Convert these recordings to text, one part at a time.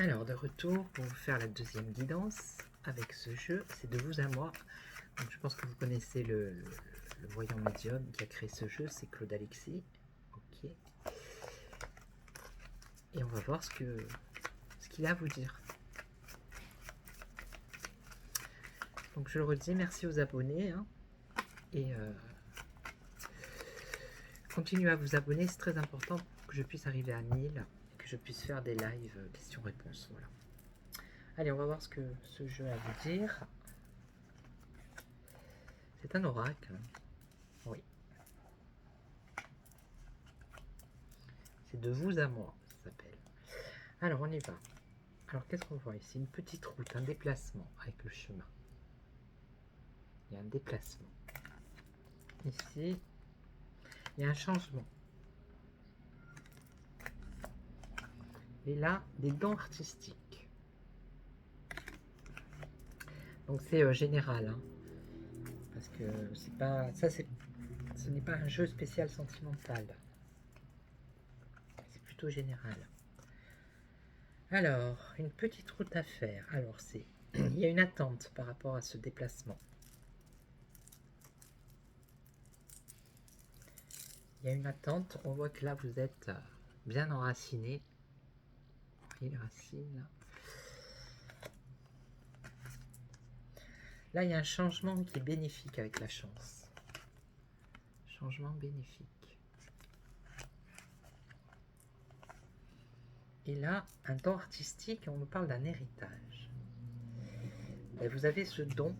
Alors, de retour pour vous faire la deuxième guidance avec ce jeu, c'est de vous à moi. Donc, je pense que vous connaissez le voyant médium qui a créé ce jeu, c'est Claude Alexis. Ok. Et on va voir ce qu'il a à vous dire. Donc, je le redis, merci aux abonnés. Et continuez à vous abonner, c'est très important pour que je puisse arriver à 1000 et que je puisse faire des lives questions-réponses. Voilà. Allez, on va voir ce que ce jeu a à vous dire. C'est un oracle. Oui. C'est de vous à moi, ça s'appelle. Alors, on y va. Alors, qu'est-ce qu'on voit ici? Une petite route, un déplacement avec le chemin. Il y a un déplacement. Ici, il y a un changement. Et là, des dons artistiques. Donc, c'est général. Parce que c'est pas... ce n'est pas un jeu spécial sentimental. C'est plutôt général. Alors, une petite route à faire. Alors, c'est... il y a une attente par rapport à ce déplacement. Il y a une attente. On voit que là, vous êtes bien enraciné. Vous voyez les racines là. Là, il y a un changement qui est bénéfique avec la chance. Changement bénéfique. Et là, un don artistique, on nous parle d'un héritage. Et vous avez ce don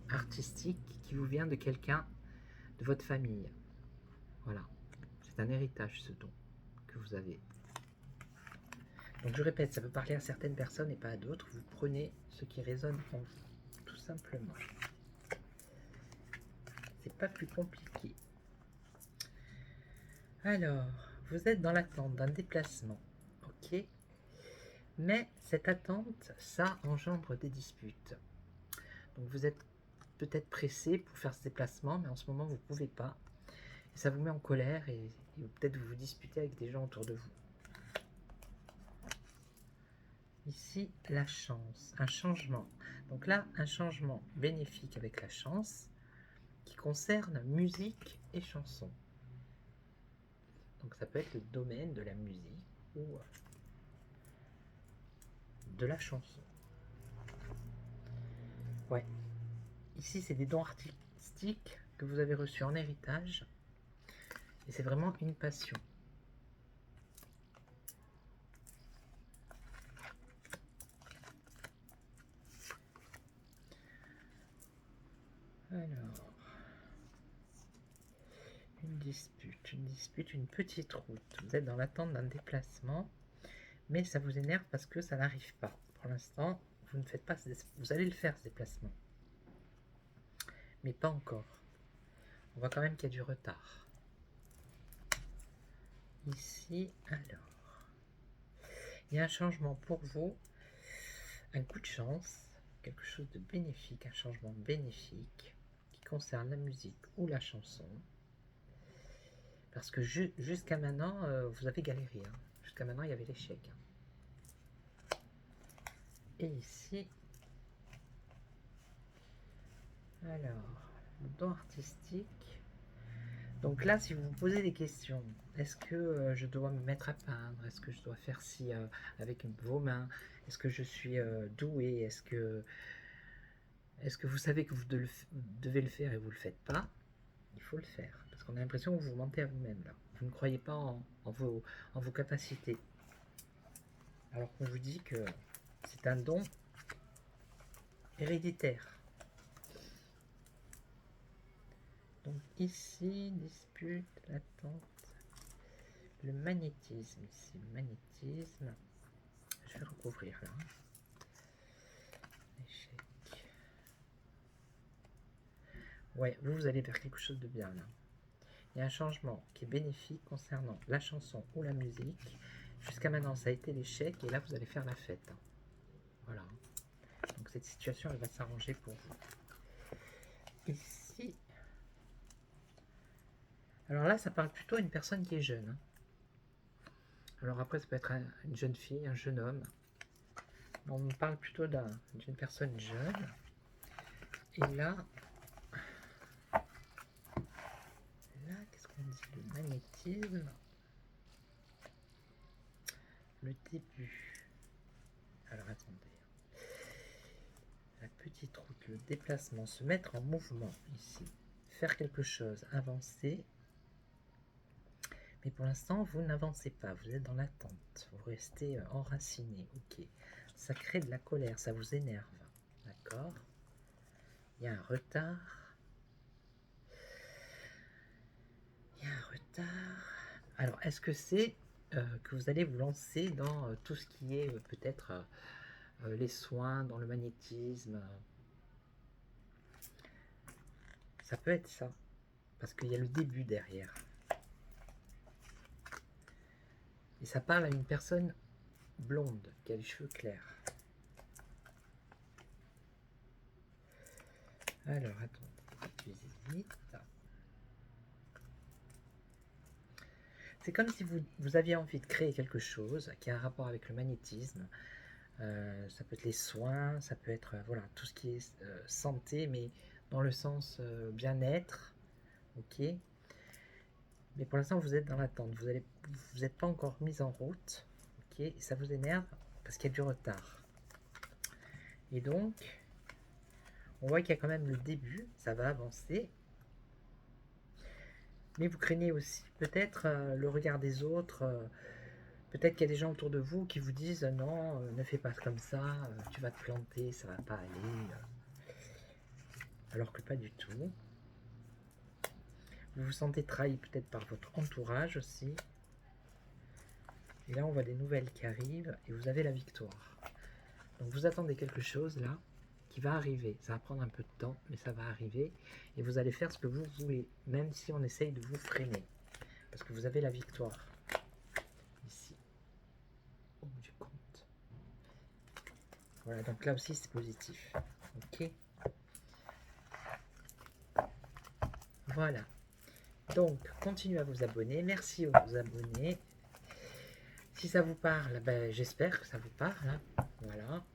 artistique qui vous vient de quelqu'un de votre famille. Voilà. C'est un héritage, ce don que vous avez. Donc je répète, ça peut parler à certaines personnes et pas à d'autres. Vous prenez ce qui résonne en vous, tout simplement. C'est pas plus compliqué. Alors, vous êtes dans l'attente d'un déplacement, ok? Mais cette attente, ça engendre des disputes. Donc vous êtes peut-être pressé pour faire ce déplacement, mais en ce moment vous ne pouvez pas. Et ça vous met en colère et peut-être vous vous disputez avec des gens autour de vous. Ici, la chance, un changement. Donc là, un changement bénéfique avec la chance qui concerne musique et chanson. Donc ça peut être le domaine de la musique ou de la chanson. Ouais. Ici, c'est des dons artistiques que vous avez reçus en héritage. Et c'est vraiment une passion. Alors, une petite route. Vous êtes dans l'attente d'un déplacement, mais ça vous énerve parce que ça n'arrive pas. Pour l'instant, vous ne faites pas vous allez le faire, ce déplacement. Mais pas encore. On voit quand même qu'il y a du retard. Ici, alors, il y a un changement pour vous, un coup de chance, quelque chose de bénéfique, un changement bénéfique qui concerne la musique ou la chanson. Parce que jusqu'à maintenant, vous avez galéré. Jusqu'à maintenant, il y avait l'échec. Et ici, alors, le don artistique. Donc là, si vous vous posez des questions, est-ce que je dois me mettre à peindre? Est-ce que je dois faire ci avec vos mains? Est-ce que je suis doué? Est-ce que vous savez que vous devez le faire et vous ne le faites pas? Il faut le faire. Parce qu'on a l'impression que vous mentez à vous-même là. Vous ne croyez pas en vos capacités. Alors qu'on vous dit que c'est un don héréditaire. Donc ici, dispute, l'attente, le magnétisme ici, le magnétisme. Je vais recouvrir là. Échec. Ouais, vous allez faire quelque chose de bien là. Il y a un changement qui est bénéfique concernant la chanson ou la musique. Jusqu'à maintenant, ça a été l'échec et là, vous allez faire la fête. Voilà. Donc cette situation, elle va s'arranger pour vous. Ici, alors là, ça parle plutôt à une personne qui est jeune. Alors après, ça peut être une jeune fille, un jeune homme. On me parle plutôt d'une personne jeune. Et là, qu'est-ce qu'on dit? Le magnétisme. Le début. Alors attendez. La petite route, le déplacement, se mettre en mouvement ici. Faire quelque chose, avancer. Mais pour l'instant, vous n'avancez pas, vous êtes dans l'attente. Vous restez enraciné, ok. Ça crée de la colère, ça vous énerve. D'accord? Il y a un retard. Il y a un retard. Alors, est-ce que c'est que vous allez vous lancer dans tout ce qui est peut-être les soins, dans le magnétisme? Ça peut être ça, parce qu'il y a le début derrière. Et ça parle à une personne blonde, qui a les cheveux clairs. Alors, attendez, vite. C'est comme si vous aviez envie de créer quelque chose qui a un rapport avec le magnétisme. Ça peut être les soins, ça peut être voilà, tout ce qui est santé, mais dans le sens bien-être. Ok. Mais pour l'instant, vous êtes dans l'attente. Vous n'êtes pas encore mis en route. Ok. Et ça vous énerve parce qu'il y a du retard. Et donc, on voit qu'il y a quand même le début. Ça va avancer. Mais vous craignez aussi peut-être le regard des autres. Peut-être qu'il y a des gens autour de vous qui vous disent non, ne fais pas comme ça, tu vas te planter, ça va pas aller. Alors que pas du tout. Vous vous sentez trahi peut-être par votre entourage aussi. Et là, on voit des nouvelles qui arrivent et vous avez la victoire. Donc vous attendez quelque chose là qui va arriver. Ça va prendre un peu de temps, mais ça va arriver. Et vous allez faire ce que vous voulez, même si on essaye de vous freiner. Parce que vous avez la victoire. Ici. Au bout du compte. Voilà, donc là aussi c'est positif. Ok. Voilà. Donc, continuez à vous abonner. Merci aux abonnés. Si ça vous parle, ben, j'espère que ça vous parle. Hein. Voilà.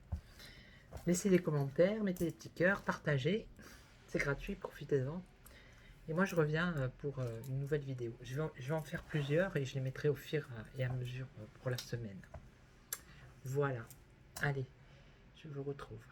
Laissez des commentaires, mettez des petits cœurs, partagez. C'est gratuit, profitez-en. Et moi, je reviens pour une nouvelle vidéo. Je vais en faire plusieurs et je les mettrai au fur et à mesure pour la semaine. Voilà. Allez, je vous retrouve.